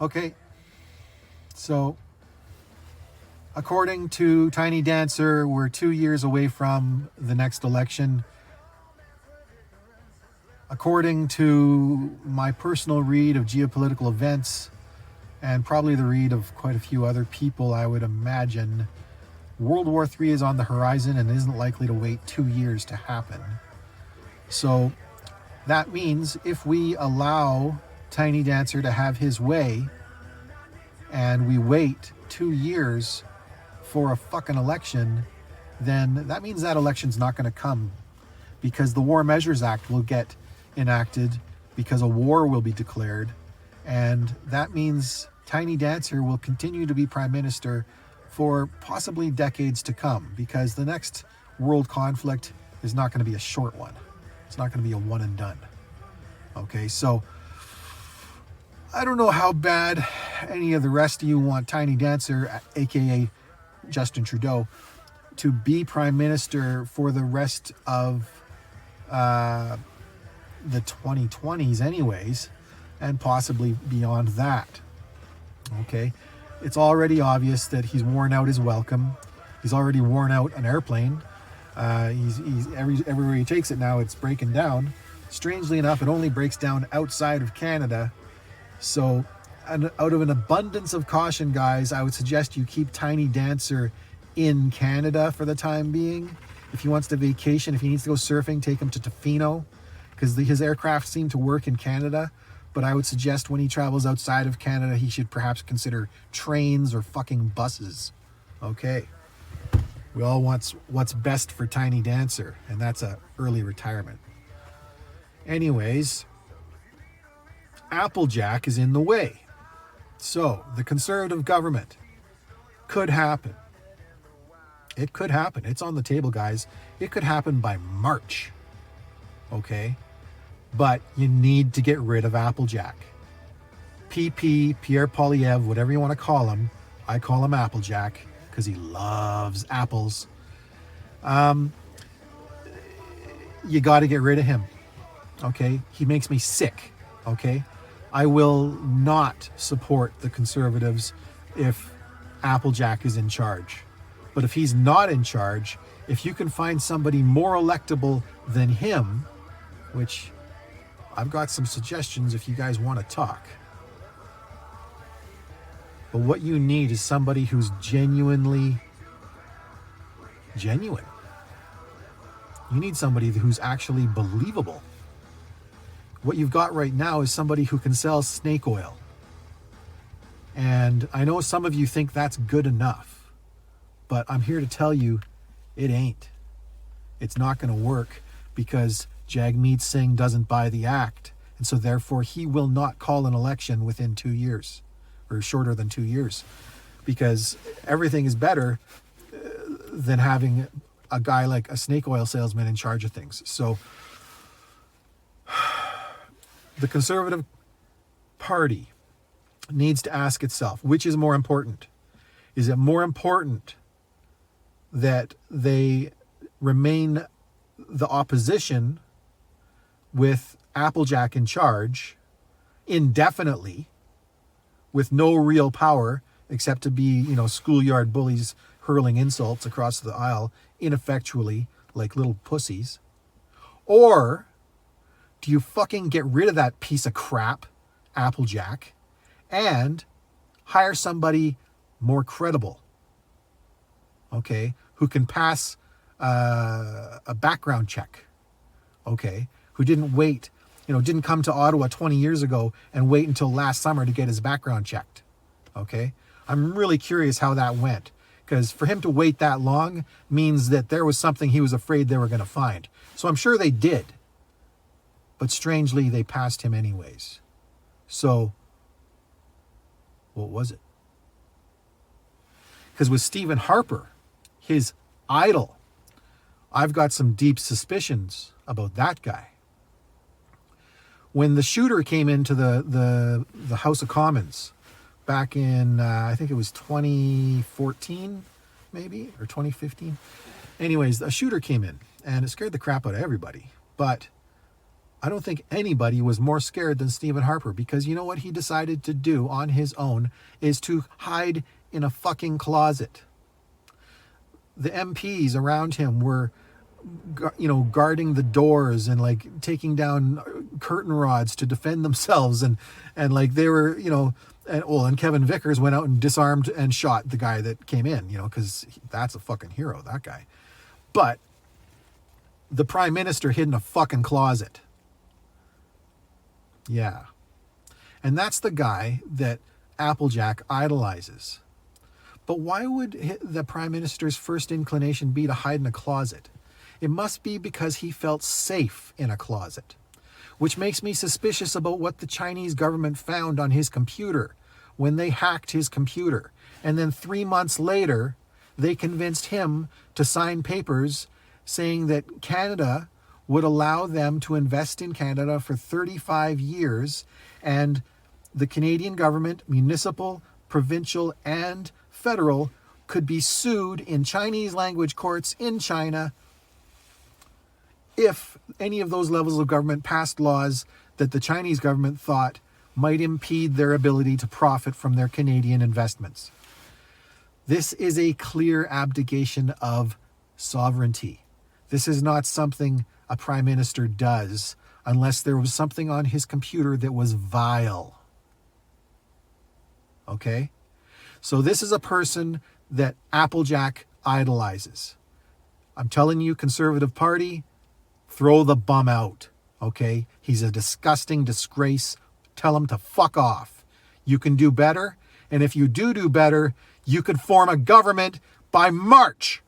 Okay, so according to Tiny Dancer, we're 2 years away from the next election. According to my personal read of geopolitical events, and probably the read of quite a few other people, I would imagine World War III is on the horizon and isn't likely to wait 2 years to happen. So that means if we allow Tiny Dancer to have his way and we wait 2 years for a fucking election, then that means that election's not going to come, because the War Measures Act will get enacted, because a war will be declared, and that means Tiny Dancer will continue to be Prime Minister for possibly decades to come, because the next world conflict is not going to be a short one. It's not going to be a one and done. Okay, so I don't know how bad any of the rest of you want Tiny Dancer, aka Justin Trudeau, to be Prime Minister for the rest of the 2020s anyways, and possibly beyond that. Okay, it's already obvious that he's worn out his welcome. He's already worn out an airplane. He's everywhere he takes it now, it's breaking down. Strangely enough, it only breaks down outside of Canada. So out of an abundance of caution, guys, I would suggest you keep Tiny Dancer in Canada for the time being. If he wants to vacation, if he needs to go surfing, take him to Tofino, because his aircraft seem to work in Canada. But I would suggest when he travels outside of Canada, he should perhaps consider trains or fucking buses. Okay. We all want what's best for Tiny Dancer, and that's a early retirement. Anyways, Applejack is in the way. So the Conservative government could happen. It could happen. It's on the table, guys. It could happen by March. Okay? But you need to get rid of Applejack. PP, Pierre Poilievre, whatever you want to call him. I call him Applejack because he loves apples. You got to get rid of him. Okay? He makes me sick. Okay? I will not support the Conservatives if Applejack is in charge. But if he's not in charge, if you can find somebody more electable than him, which I've got some suggestions if you guys want to talk. But what you need is somebody who's genuinely genuine. You need somebody who's actually believable. What you've got right now is somebody who can sell snake oil. And I know some of you think that's good enough, but I'm here to tell you it ain't. It's not going to work because Jagmeet Singh doesn't buy the act. And so therefore he will not call an election within 2 years, or shorter than 2 years, because everything is better than having a guy like a snake oil salesman in charge of things. So the Conservative Party needs to ask itself, which is more important? Is it more important that they remain the opposition with Applejack in charge indefinitely with no real power except to be, schoolyard bullies hurling insults across the aisle ineffectually like little pussies? Or do you fucking get rid of that piece of crap, Applejack, and hire somebody more credible, okay, who can pass a background check, okay, who didn't wait, didn't come to Ottawa 20 years ago and wait until last summer to get his background checked, okay? I'm really curious how that went, because for him to wait that long means that there was something he was afraid they were going to find. So I'm sure they did. But strangely, they passed him anyways. So, what was it? Because with Stephen Harper, his idol, I've got some deep suspicions about that guy. When the shooter came into the House of Commons back in, I think it was 2014, maybe, or 2015. Anyways, a shooter came in, and it scared the crap out of everybody. But I don't think anybody was more scared than Stephen Harper, because you know what he decided to do on his own is to hide in a fucking closet. The MPs around him were, guarding the doors and like taking down curtain rods to defend themselves, and like they were, and Kevin Vickers went out and disarmed and shot the guy that came in, because that's a fucking hero, that guy. But the prime minister hid in a fucking closet. Yeah. And that's the guy that Applejack idolizes. But why would the prime minister's first inclination be to hide in a closet? It must be because he felt safe in a closet, which makes me suspicious about what the Chinese government found on his computer when they hacked his computer. And then 3 months later, they convinced him to sign papers saying that Canada would allow them to invest in Canada for 35 years, and the Canadian government, municipal, provincial, and federal, could be sued in Chinese language courts in China if any of those levels of government passed laws that the Chinese government thought might impede their ability to profit from their Canadian investments. This is a clear abdication of sovereignty. This is not something a prime minister does unless there was something on his computer that was vile. Okay? So this is a person that Applejack idolizes. I'm telling you, Conservative Party, throw the bum out. Okay? He's a disgusting disgrace. Tell him to fuck off. You can do better. And if you do better, you could form a government by March.